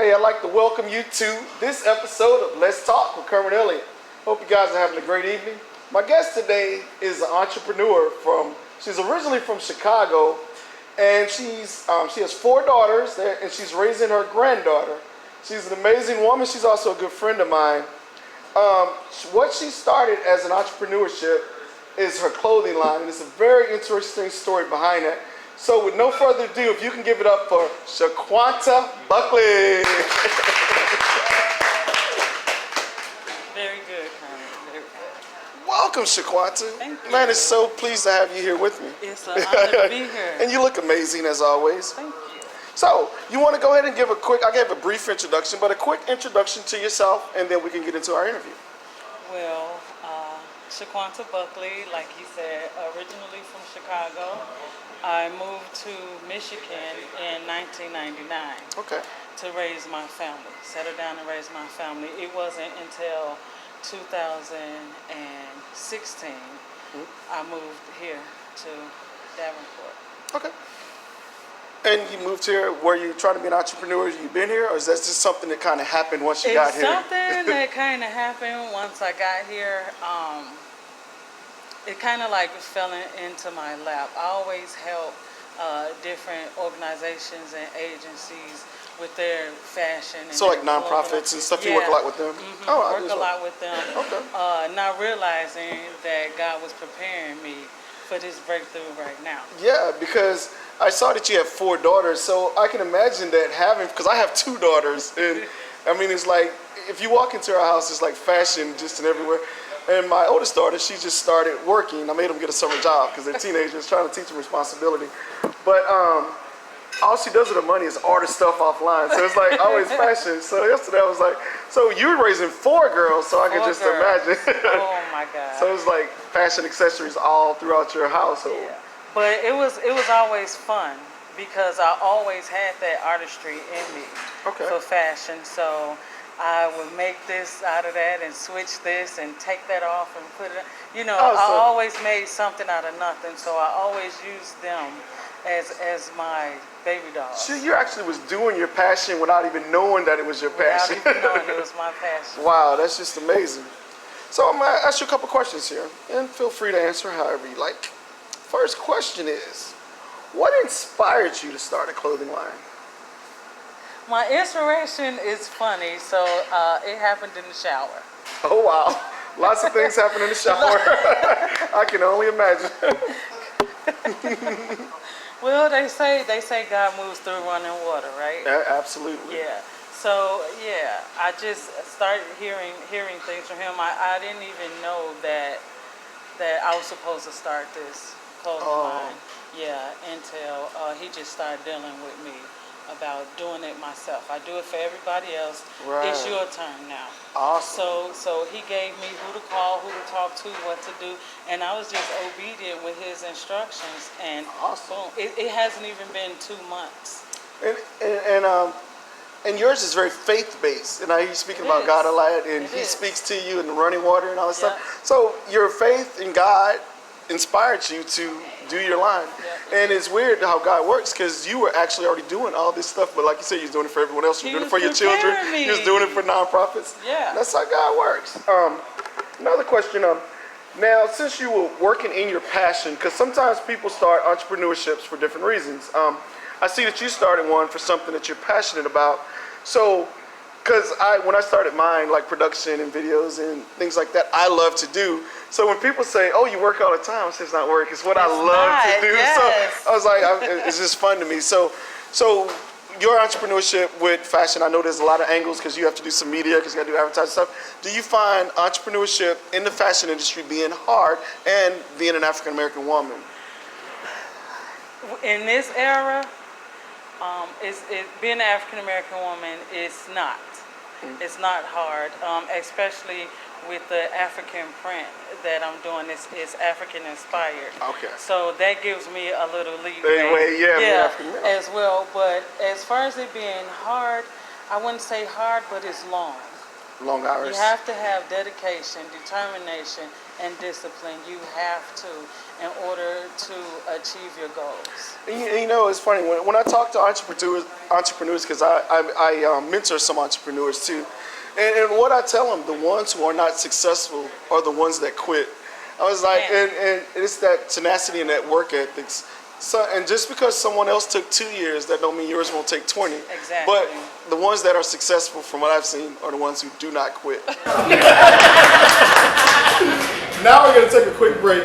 Hey, I'd like to welcome you to this episode of Let's Talk with Kermit Elliott. Hope you guys are having a great evening. My guest today is an entrepreneur she's originally from Chicago, and she has 4 daughters, and she's raising her granddaughter. She's an amazing woman. She's also a good friend of mine. What she started as an entrepreneurship is her clothing line, and it's a very interesting story behind it. So with no further ado, if you can give it up for Shuquanta Buckley. Very good, Kermit. Very good. Welcome, Shuquanta. Thank you. Man, it's so pleased to have you here with me. It's an honor to be here. And you look amazing as always. Thank you. So, you want to go ahead and give I gave a brief introduction, but a quick introduction to yourself, and then we can get into our interview. Well, Shuquanta Buckley, like you said, originally from Chicago. I moved to Michigan in 1999 Okay. to raise my family, settle down and raise my family. It wasn't until 2016 I moved here to Davenport. Okay. And you moved here, were you trying to be an entrepreneur? You been here, or is that just something that kind of happened once you got here? It's something that kind of happened once I got here. It kind of like fell into my lap. I always help different organizations and agencies with their fashion. And so like nonprofits and stuff, you work a lot with them? Mm-hmm. I work a lot with them. Okay. Not realizing that God was preparing me for this breakthrough right now. Yeah, because I saw that you have 4 daughters, so I can imagine that because I have 2 daughters, and I mean, it's like, if you walk into our house, it's like fashion just in everywhere. And my oldest daughter, she just started working. I made them get a summer job because they're teenagers, trying to teach them responsibility. But all she does with her money is order stuff offline. So it's like always fashion. So yesterday I was like, so you were raising 4 girls, so I could just imagine. Oh my God. So it's like fashion accessories all throughout your household. Yeah. But it was always fun because I always had that artistry in me for fashion. So I would make this out of that and switch this and take that off and put it, I always made something out of nothing. So I always used them as my baby dolls. So you actually was doing your passion without even knowing that it was your passion. Without even knowing it was my passion. Wow, that's just amazing. So I'm going to ask you a couple questions here, and feel free to answer however you like. First question is, what inspired you to start a clothing line? My inspiration is funny, so it happened in the shower. Oh wow, lots of things happen in the shower. I can only imagine. Well, they say God moves through running water, right? Yeah, absolutely. Yeah. So yeah, I just started hearing things from him. I didn't even know that I was supposed to start this clothing line. Yeah, until he just started dealing with me about doing it myself. I do it for everybody else. Right. It's your turn now. Awesome. So he gave me who to call, who to talk to, what to do, and I was just obedient with his instructions. And awesome. Boom, it hasn't even been 2 months. And yours is very faith-based, and I hear you speaking about God a lot, and He speaks to you in the running water and all that stuff. So your faith in God inspired you to do your line. And it's weird how God works, because you were actually already doing all this stuff, but like you said, you was doing it for everyone else. You were doing it for your children. You was doing it for nonprofits. Yeah. That's how God works. Another question. Now, since you were working in your passion, because sometimes people start entrepreneurships for different reasons. I see that you started one for something that you're passionate about. So, because when I started mine, like production and videos and things like that, I love to do. So when people say, "Oh, you work all the time," I say it's not work. It's what I love to do. Yes. So I was like, it's just fun to me. So your entrepreneurship with fashion, I know there's a lot of angles because you have to do some media, because you got to do advertising stuff. Do you find entrepreneurship in the fashion industry being hard, and being an African American woman? In this era, being an African American woman is not. It's not hard, especially with the African print that I'm doing. It's African inspired. Okay. So that gives me a little leeway. As well. But as far as it being hard, I wouldn't say hard, but it's long. Long hours. You have to have dedication, determination, and discipline. You have to, in order to achieve your goals. And you know, it's funny when I talk to entrepreneurs, because I mentor some entrepreneurs too, and what I tell them, the ones who are not successful are the ones that quit. I was like, and it's that tenacity and that work ethics. So, and just because someone else took 2 years, that don't mean yours won't take 20. Exactly. But the ones that are successful, from what I've seen, are the ones who do not quit. Now we're gonna take a quick break.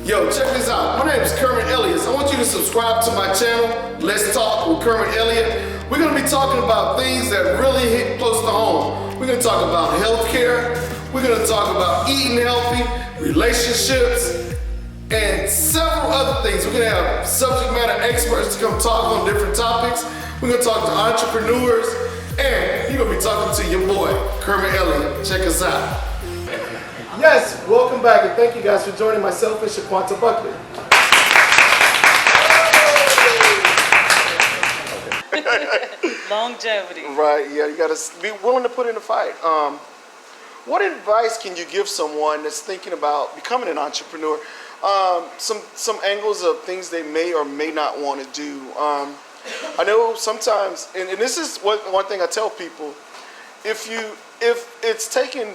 Yo, check this out. My name is Kermit Elliott. I want you to subscribe to my channel, Let's Talk with Kermit Elliott. We're gonna be talking about things that really hit close to home. We're gonna talk about healthcare. We're gonna talk about eating healthy, relationships, and several other things. We're gonna have subject matter experts to come talk on different topics. We're gonna talk to entrepreneurs, and you're gonna be talking to your boy, Kermit Elliott. Check us out. Yes, welcome back, and thank you guys for joining myself and Shuquanta Buckley. Longevity. Right, yeah, you gotta be willing to put in the fight. What advice can you give someone that's thinking about becoming an entrepreneur? Some angles of things they may or may not want to do. I know sometimes, and this is one thing I tell people: if it's taking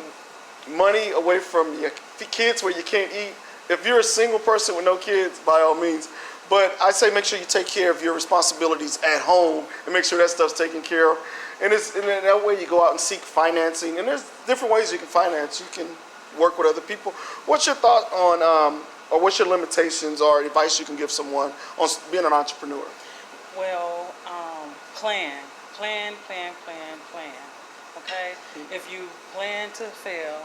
money away from your kids where you can't eat, if you're a single person with no kids, by all means. But I say make sure you take care of your responsibilities at home and make sure that stuff's taken care of. And in that way you go out and seek financing. And there's different ways you can finance. You can work with other people. What's your thought on, or what's your limitations or advice you can give someone on being an entrepreneur? Well, plan. Okay? If you plan to fail,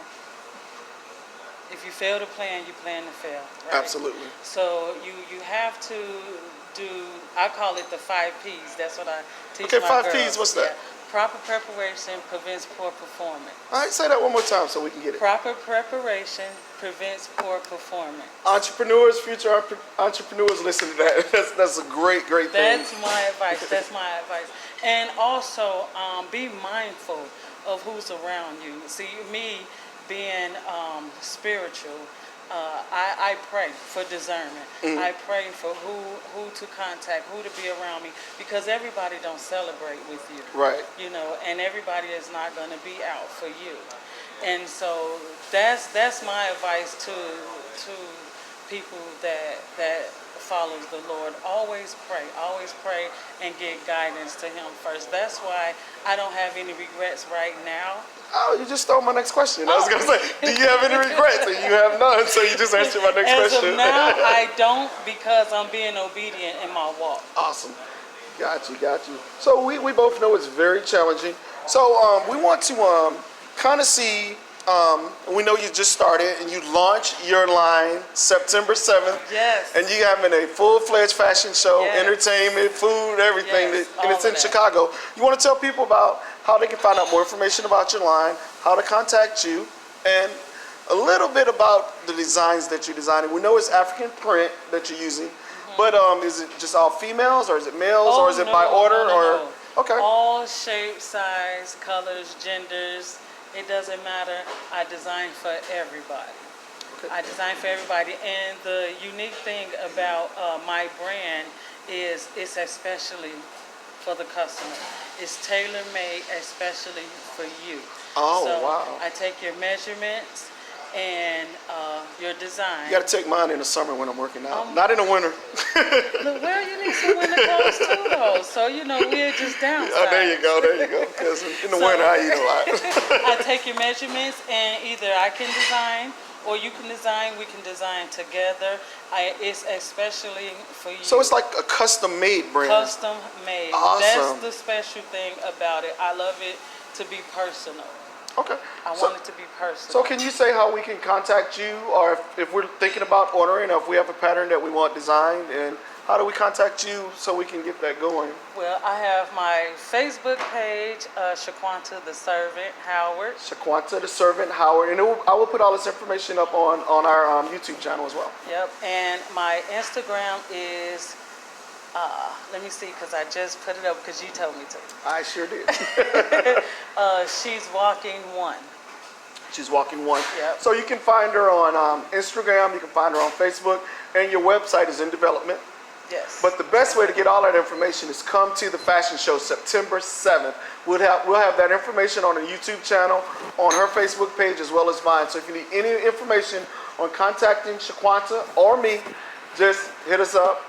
if you fail to plan, you plan to fail. Right? Absolutely. So you have to do, I call it the 5 Ps. That's what I teach my girls. 5 Ps, what's that? Yeah. Proper preparation prevents poor performance. All right, say that one more time so we can get it. Proper preparation prevents poor performance. Entrepreneurs, future entrepreneurs, listen to that. That's a great thing. That's my advice. And also, be mindful of who's around you. See, me being spiritual, I pray for discernment. I pray for who to contact, who to be around me, because everybody don't celebrate with you. Right. You know, and everybody is not going to be out for you. And so that's my advice to people that follows the Lord. Always pray and get guidance to Him first. That's why I don't have any regrets right now. Oh, you just stole my next question. I was going to say, do you have any regrets? And you have none, so you just answered my next question. As of now, I don't, because I'm being obedient in my walk. Awesome. Got you. So we both know it's very challenging. So we want to kind of see, we know you just started and you launched your line September 7th. Yes. And you having a full-fledged fashion show, yes. entertainment, food, everything. Yes, and it's in Chicago. You want to tell people about how they can find out more information about your line, how to contact you, and a little bit about the designs that you're designing. We know it's African print that you're using, but is it just all females, or is it males, or is it by order? No. Okay. All shapes, size, colors, genders. It doesn't matter. I design for everybody. Okay. I design for everybody, and the unique thing about my brand is it's especially for the customer. It's tailor-made especially for you. Oh, so wow. I take your measurements and your design. You got to take mine in the summer when I'm working out. Not in the winter. Look, well, you need some winter clothes too, though. So, you know, we're just downside. Oh, there you go. Because in the winter, I eat a lot. I take your measurements, and either I can design or you can design. We can design together. It's especially for you. So it's like a custom-made brand. Custom-made. Awesome. That's the special thing about it. I love it to be personal. Okay. I want it to be personal. So can you say how we can contact you, or if we're thinking about ordering, or if we have a pattern that we want designed, and how do we contact you so we can get that going? Well, I have my Facebook page, Shuquanta the Servant Howard. Shuquanta the Servant Howard, and I will put all this information up on our YouTube channel as well. Yep, and my Instagram is, let me see, because I just put it up because you told me to. I sure did. She's Walking One. She's walking one. Yep. So you can find her on Instagram, you can find her on Facebook, and your website is in development. Yes. But the best way to get all that information is come to the fashion show September 7th. We'll have that information on the YouTube channel, on her Facebook page, as well as mine. So if you need any information on contacting Shuquanta or me, just hit us up.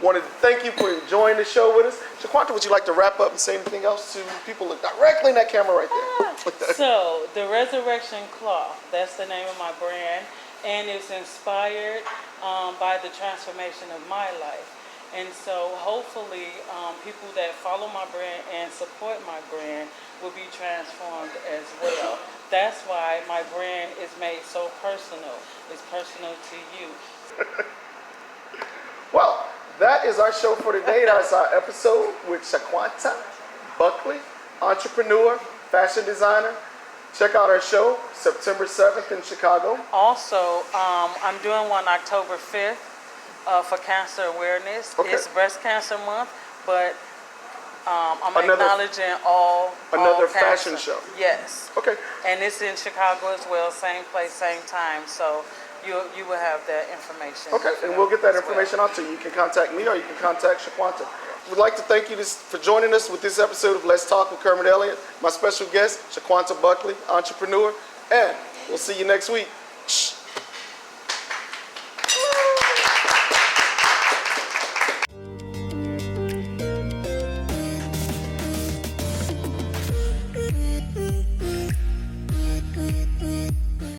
Wanted to thank you for enjoying the show with us. Shuquanta, would you like to wrap up and say anything else to people? Look directly in that camera right there. So, the Resurrection Cloth, that's the name of my brand, and it's inspired by the transformation of my life. And so, hopefully, people that follow my brand and support my brand will be transformed as well. That's why my brand is made so personal. It's personal to you. Well, that is our show for today. That's our episode with Shuquanta Buckley, entrepreneur, fashion designer. Check out our show September 7th in Chicago. Also, I'm doing one October 5th for cancer awareness. Okay. It's breast cancer month, but I'm Another acknowledging all fashion cancer. show. Yes. Okay. And it's in Chicago as well, same place, same time. So you will have that information. Okay, and we'll get that information out to you. You can contact me or you can contact Shuquanta. We'd like to thank you for joining us with this episode of Let's Talk with Kermit Elliott. My special guest, Shuquanta Buckley, entrepreneur, and we'll see you next week.